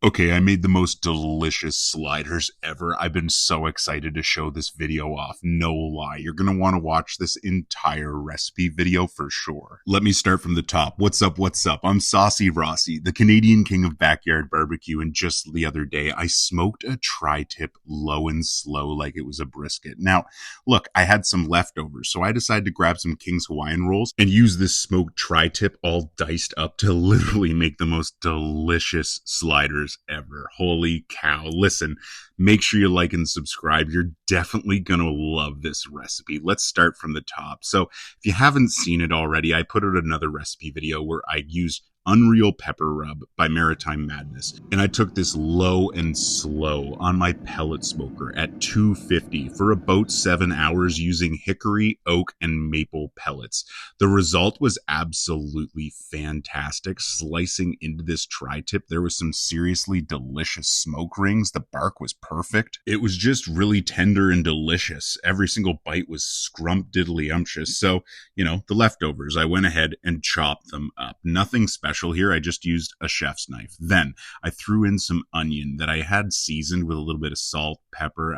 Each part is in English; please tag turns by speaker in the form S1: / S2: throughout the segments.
S1: Okay, I made the most delicious sliders ever. I've been so excited to show this video off. No lie. You're going to want to watch this entire recipe video for sure. Let me start from the top. What's up? What's up? I'm Saucy Rossy, the Canadian king of backyard barbecue. And just the other day, I smoked a tri-tip low and slow like it was a brisket. Now, look, I had some leftovers, so I decided to grab some King's Hawaiian rolls and use this smoked tri-tip all diced up to literally make the most delicious sliders ever. Holy cow. Listen, make sure you like and subscribe. You're definitely going to love this recipe. Let's start from the top. So if you haven't seen it already, I put out another recipe video where I used Unreal Pepper Rub by Maritime Madness. And I took this low and slow on my pellet smoker at 250 for about 7 hours using hickory, oak, and maple pellets. The result was absolutely fantastic. Slicing into this tri-tip, there was some seriously delicious smoke rings. The bark was perfect. It was just really tender and delicious. Every single bite was scrumptiddlyumptious. So, the leftovers, I went ahead and chopped them up. Nothing special here. I just used a chef's knife. Then I threw in some onion that I had seasoned with a little bit of salt, pepper.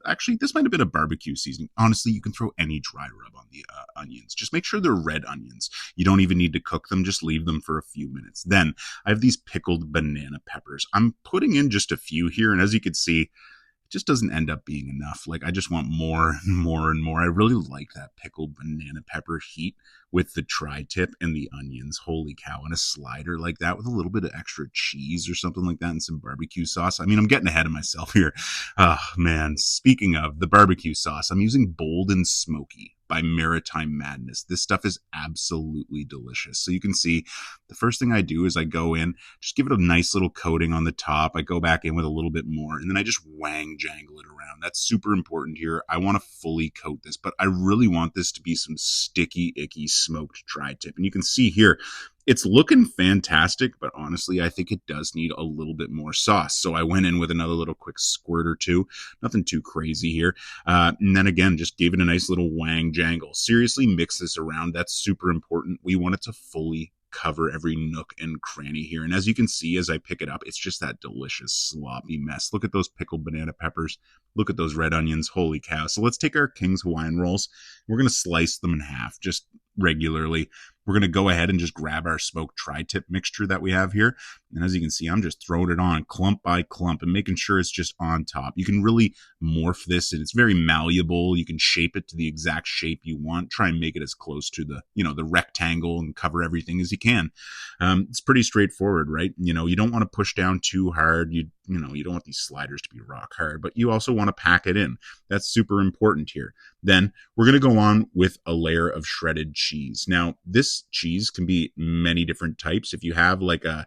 S1: Actually, this might have been a barbecue seasoning. Honestly, you can throw any dry rub on the onions. Just make sure they're red onions. You don't even need to cook them. Just leave them for a few minutes. Then I have these pickled banana peppers. I'm putting in just a few here, and as you can see, just doesn't end up being enough. Like, I just want more and more and more. I really like that pickled banana pepper heat with the tri-tip and the onions. Holy cow. And a slider like that with a little bit of extra cheese or something like that and some barbecue sauce. I mean, I'm getting ahead of myself here. Oh, man. Speaking of the barbecue sauce, I'm using Bold Smokey by Maritime Madness. This stuff is absolutely delicious. So you can see the first thing I do is I go in, just give it a nice little coating on the top. I go back in with a little bit more, and then I just wang jangle it around. That's super important here. I want to fully coat this, but I really want this to be some sticky, icky smoked tri-tip. And you can see here, it's looking fantastic, but honestly, I think it does need a little bit more sauce. So I went in with another little quick squirt or two. Nothing too crazy here. And then again, just gave it a nice little wang jangle. Seriously, mix this around. That's super important. We want it to fully cover every nook and cranny here. And as you can see, as I pick it up, it's just that delicious sloppy mess. Look at those pickled banana peppers. Look at those red onions. Holy cow. So let's take our King's Hawaiian rolls. We're going to slice them in half just regularly. We're going to go ahead and just grab our smoked tri-tip mixture that we have here. And as you can see, I'm just throwing it on clump by clump and making sure it's just on top. You can really morph this, and it's very malleable. You can shape it to the exact shape you want. Try and make it as close to the rectangle and cover everything as you can. It's pretty straightforward, right? You don't want to push down too hard. You don't want these sliders to be rock hard, but you also want to pack it in. That's super important here. Then we're going to go on with a layer of shredded cheese. Now, this cheese can be many different types. If you have like a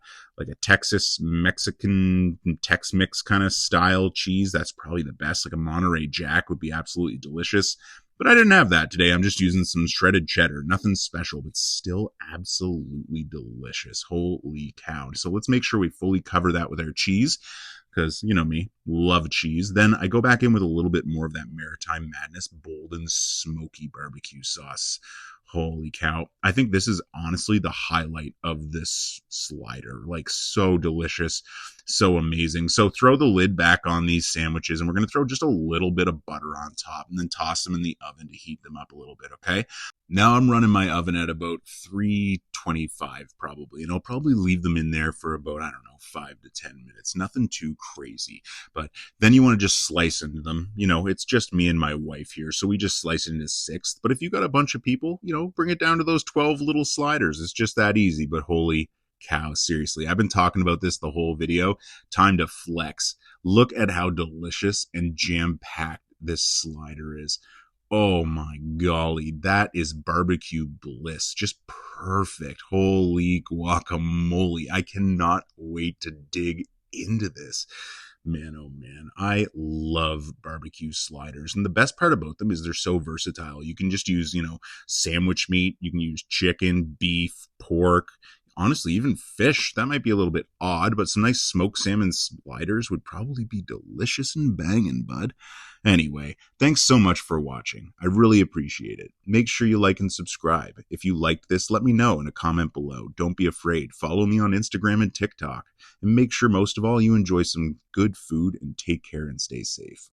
S1: Texas Mexican Tex-Mix kind of style cheese, that's probably the best. Like a Monterey Jack would be absolutely delicious. But I didn't have that today. I'm just using some shredded cheddar. Nothing special, but still absolutely delicious. Holy cow. So let's make sure we fully cover that with our cheese, because me, love cheese. Then I go back in with a little bit more of that Maritime Madness Bold Smokey BBQ Sauce. Holy cow. I think this is honestly the highlight of this slider. Like, so delicious, so amazing. So throw the lid back on these sandwiches, and we're going to throw just a little bit of butter on top and then toss them in the oven to heat them up a little bit, okay? Now I'm running my oven at about 325 probably, and I'll probably leave them in there for about, 5 to 10 minutes. Nothing too crazy. But then you want to just slice into them. It's just me and my wife here, so we just slice it into sixths. But if you got a bunch of people, bring it down to those 12 little sliders. It's just that easy. But holy cow, seriously, I've been talking about this the whole video. Time to flex. Look at how delicious and jam-packed this slider is. Oh my golly, that is barbecue bliss. Just perfect. Holy guacamole. I cannot wait to dig into this. Man, oh man, I love barbecue sliders. And the best part about them is they're so versatile. You can just use, sandwich meat. You can use chicken, beef, pork. Honestly, even fish, that might be a little bit odd, but some nice smoked salmon sliders would probably be delicious and banging, bud. Anyway, thanks so much for watching. I really appreciate it. Make sure you like and subscribe. If you liked this, let me know in a comment below. Don't be afraid. Follow me on Instagram and TikTok. And make sure most of all you enjoy some good food and take care and stay safe.